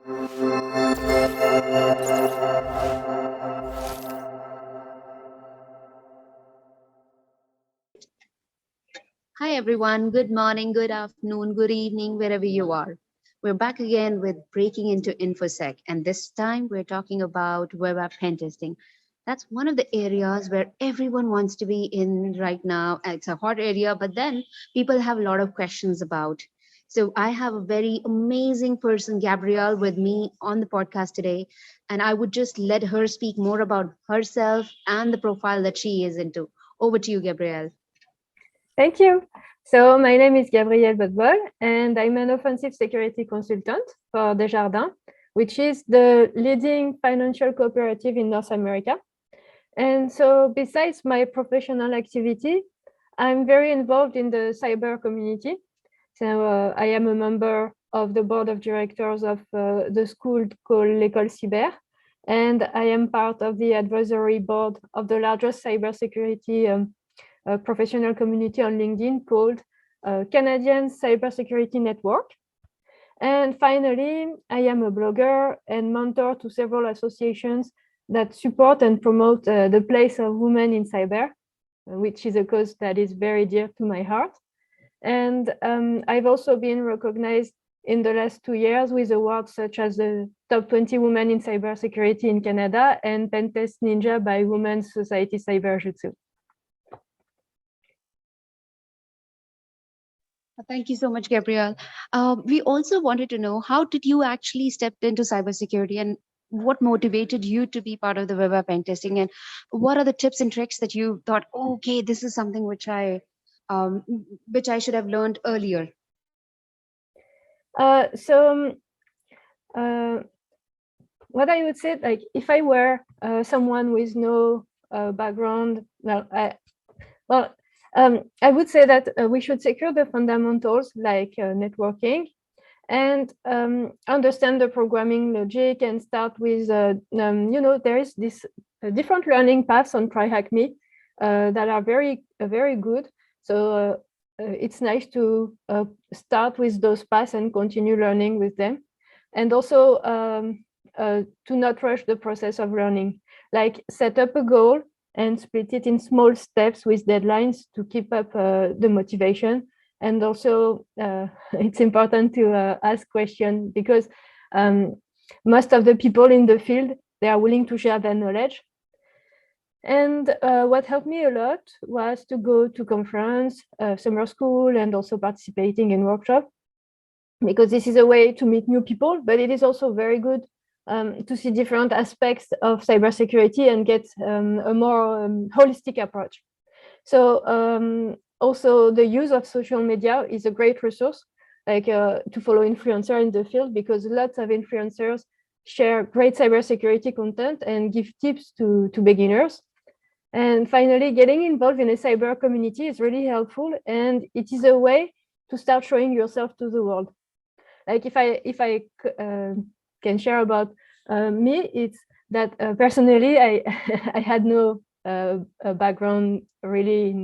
Hi, everyone. Good morning, good afternoon, good evening, wherever you are. We're back again with Breaking into InfoSec, and this time we're talking about web app pen testing. That's one of the areas where everyone wants to be in right now. It's a hot area, but then people have a lot of questions about. So I have a very amazing person, Gabrielle, with me on the podcast today, and I would just let her speak more about herself and the profile that she is into. Over to you, Gabrielle. Thank you. So my name is Gabrielle Bodbol, and I'm an offensive security consultant for Desjardins, which is the leading financial cooperative in North America. And so besides my professional activity, I'm very involved in the cyber community. So I am a member of the board of directors of the school called l'École Cyber, and I am part of the advisory board of the largest cybersecurity professional community on LinkedIn called Canadian Cybersecurity Network. And finally, I am a blogger and mentor to several associations that support and promote the place of women in cyber, which is a cause that is very dear to my heart. And I've also been recognized in the last 2 years with awards such as the Top 20 Women in Cybersecurity in Canada and Pentest Ninja by Women's Society Cyber Jutsu. Thank you so much, Gabrielle. We also wanted to know, how did you actually step into cybersecurity, and what motivated you to be part of the web app pen testing, and what are the tips and tricks that you thought, oh, okay, this is something um, which I should have learned earlier? What I would say, like if I were someone with no background, I would say that we should secure the fundamentals like networking and understand the programming logic and start with, there is this different learning paths on TryHackMe that are very good. So it's nice to start with those paths and continue learning with them. And also to not rush the process of learning, like set up a goal and split it in small steps with deadlines to keep up the motivation. And also, it's important to ask questions because most of the people in the field, they are willing to share their knowledge. And what helped me a lot was to go to conference, summer school, and also participating in workshops, because this is a way to meet new people, but it is also very good to see different aspects of cybersecurity and get a more holistic approach. So also the use of social media is a great resource, like to follow influencers in the field, because lots of influencers share great cybersecurity content and give tips to beginners. And finally, getting involved in a cyber community is really helpful, and it is a way to start showing yourself to the world. Like if I can share about me, it's that personally I I had no background really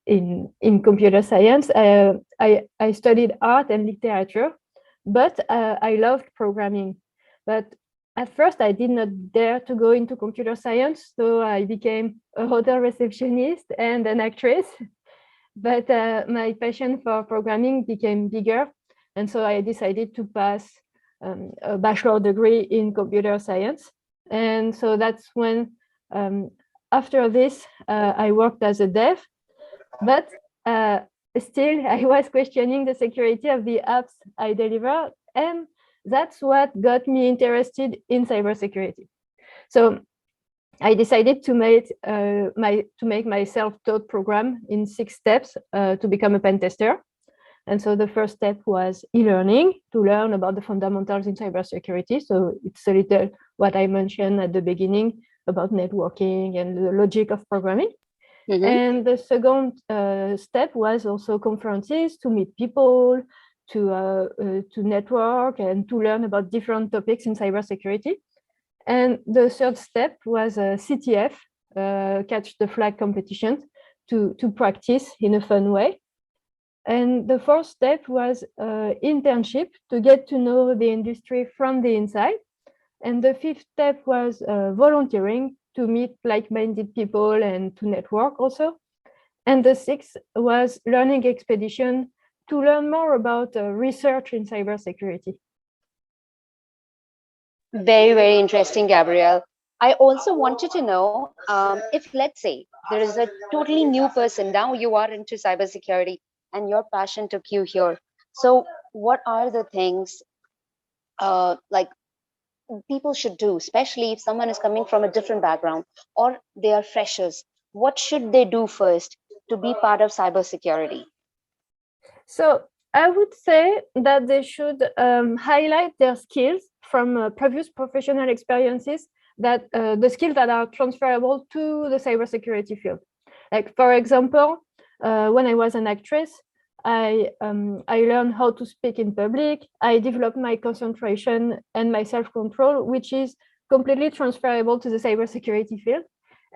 in computer science. I studied art and literature, but I loved programming. But at first, I did not dare to go into computer science, so I became a hotel receptionist and an actress. But my passion for programming became bigger, and so I decided to pass a bachelor degree in computer science. And so that's when, after this, I worked as a dev, but still I was questioning the security of the apps I deliver. And that's what got me interested in cybersecurity. So I decided to make my self-taught program in 6 steps to become a pen tester. And so the first step was e-learning, to learn about the fundamentals in cybersecurity. So it's a little what I mentioned at the beginning about networking and the logic of programming. Mm-hmm. And the second step was also conferences, to meet people, to network and to learn about different topics in cybersecurity. And the third step was CTF, catch the flag competitions, to practice in a fun way. And the fourth step was internship to get to know the industry from the inside. And the fifth step was volunteering to meet like-minded people and to network also. And the sixth was learning expedition to learn more about research in cybersecurity. Very, very interesting, Gabrielle. I also wanted to know if, let's say, there is a totally new person, now you are into cybersecurity and your passion took you here. So, what are the things like people should do, especially if someone is coming from a different background or they are freshers? What should they do first to be part of cybersecurity? So I would say that they should highlight their skills from previous professional experiences, that the skills that are transferable to the cybersecurity field. Like, for example, when I was an actress, I learned how to speak in public. I developed my concentration and my self-control, which is completely transferable to the cybersecurity field.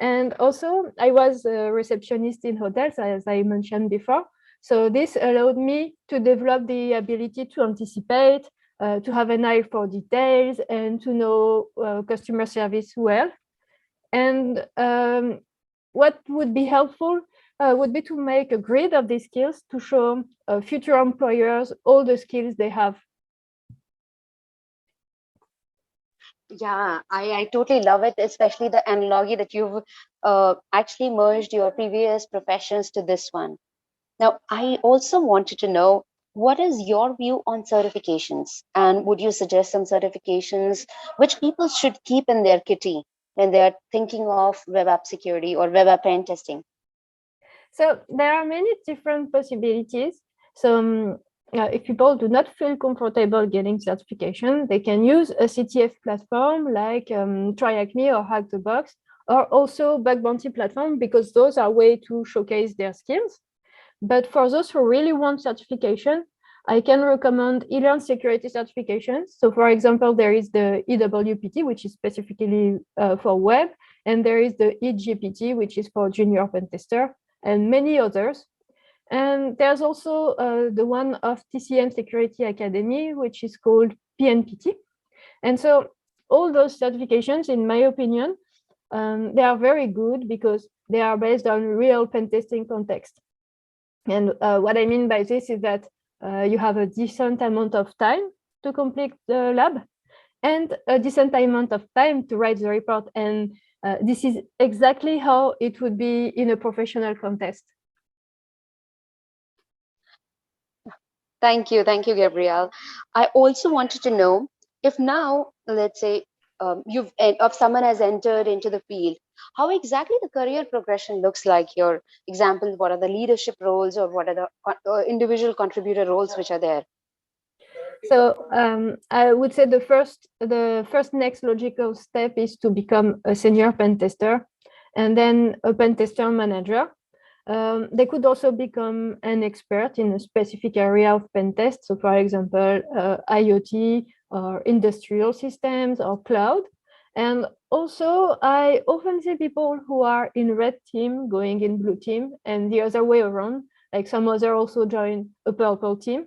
And also, I was a receptionist in hotels, as I mentioned before. So this allowed me to develop the ability to anticipate, to have an eye for details, and to know customer service well. And what would be helpful would be to make a grid of these skills to show future employers all the skills they have. Yeah, I totally love it, especially the analogy that you've actually merged your previous professions to this one. Now, I also wanted to know what is your view on certifications, and would you suggest some certifications which people should keep in their kitty when they are thinking of web app security or web app pen testing? So there are many different possibilities. So if people do not feel comfortable getting certification, they can use a CTF platform like TryAcme or Hack the Box, or also Bug Bounty platform, because those are way to showcase their skills. But for those who really want certification, I can recommend eLearn security certifications. So for example, there is the EWPT, which is specifically for web, and there is the EGPT, which is for junior pen tester, and many others. And there's also the one of TCM Security Academy, which is called PNPT. And so all those certifications, in my opinion, they are very good because they are based on real pen testing context. And what I mean by this is that you have a decent amount of time to complete the lab and a decent amount of time to write the report. And this is exactly how it would be in a professional context. Thank you, Gabrielle. I also wanted to know if now, let's say, if someone has entered into the field, how exactly the career progression looks like here. Example, what are the leadership roles or what are the individual contributor roles which are there? So I would say the first next logical step is to become a senior pen tester, and then a pen tester manager. They could also become an expert in a specific area of pen test. So, for example, IoT or industrial systems or cloud. And also, I often see people who are in red team going in blue team, and the other way around. Like some other also join a purple team.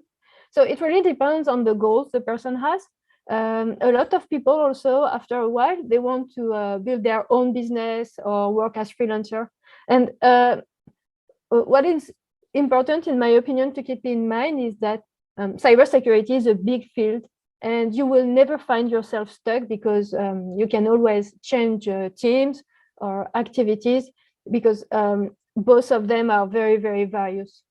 So it really depends on the goals the person has. A lot of people also, after a while, they want to build their own business or work as freelancer. And what is important, in my opinion, to keep in mind is that cybersecurity is a big field, and you will never find yourself stuck because you can always change teams or activities, because both of them are very, very various.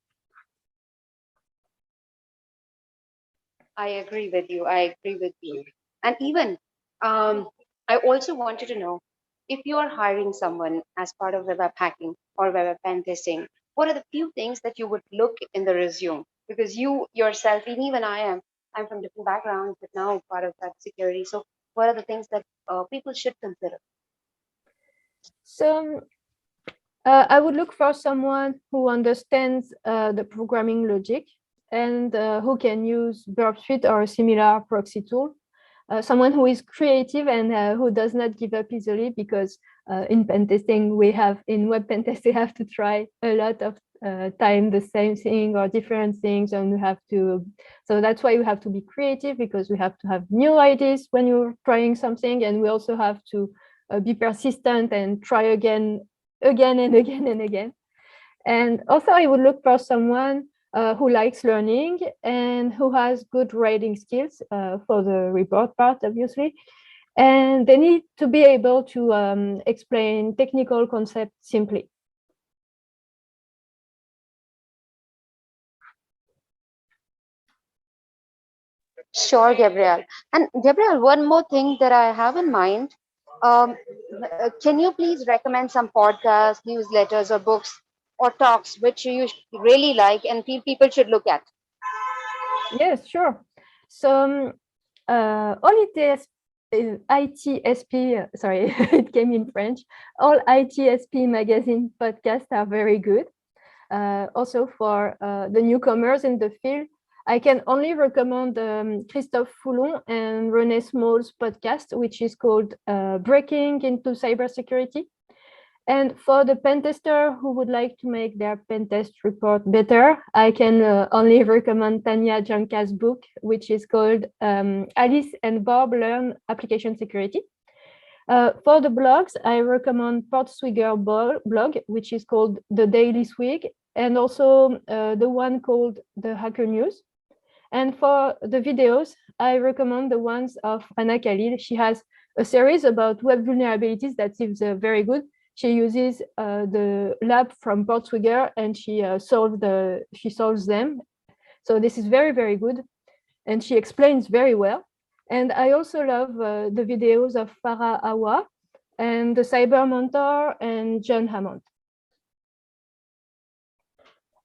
I agree with you. I agree with you. And even I also wanted to know if you are hiring someone as part of web app hacking or web app pen testing, what are the few things that you would look in the resume? Because you yourself, and even I'm from different backgrounds, but now part of that security. So, what are the things that people should consider? So I would look for someone who understands the programming logic and who can use Burp Suite or a similar proxy tool. Someone who is creative and who does not give up easily, because in pen testing, in web pen test, we have to try a lot of time the same thing or different things, and we have to. So that's why we have to be creative, because we have to have new ideas when you're trying something, and we also have to be persistent and try again, again and again and again. And also, I would look for someone who likes learning and who has good writing skills for the report part, obviously. And they need to be able to explain technical concepts simply. Sure, Gabrielle. And Gabrielle, one more thing that I have in mind. Um, can you please recommend some podcasts, newsletters, or books or talks which you really like and feel people should look at? Yes, sure. So all ITSP, sorry, it came in French. All ITSP magazine podcasts are very good. Also for the newcomers in the field, I can only recommend Christophe Foulon and René Small's podcast, which is called Breaking into Cybersecurity. And for the pen tester who would like to make their pen test report better, I can only recommend Tanya Janka's book, which is called Alice and Bob Learn Application Security. For the blogs, I recommend Portswigger blog, which is called The Daily Swig, and also the one called The Hacker News. And for the videos, I recommend the ones of Anna Khalil. She has a series about web vulnerabilities that seems very good. She uses the lab from Portswigger, and she solves them. So this is very, very good, and she explains very well. And I also love the videos of Farah Awa and the Cyber Mentor and John Hammond.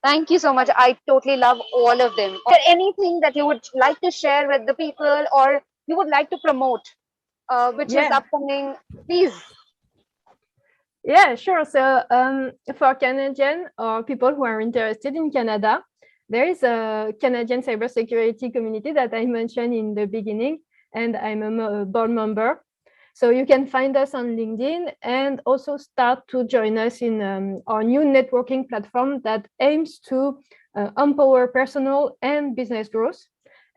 Thank you so much. I totally love all of them. Is there anything that you would like to share with the people or you would like to promote, which is upcoming? Please. Yeah, sure. So for Canadian or people who are interested in Canada, there is a Canadian cybersecurity community that I mentioned in the beginning, and I'm a board member. So you can find us on LinkedIn and also start to join us in our new networking platform that aims to empower personal and business growth.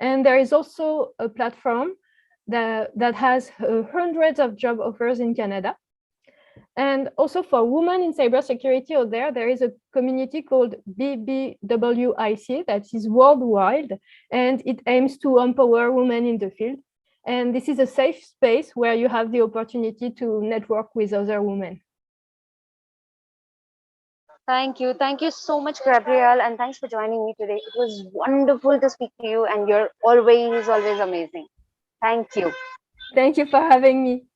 And there is also a platform that has hundreds of job offers in Canada. And also for women in cybersecurity out there is a community called BBWIC that is worldwide, and it aims to empower women in the field. And this is a safe space where you have the opportunity to network with other women. Thank you. Thank you so much, Gabrielle, and thanks for joining me today. It was wonderful to speak to you, and you're always, always amazing. Thank you. Thank you for having me.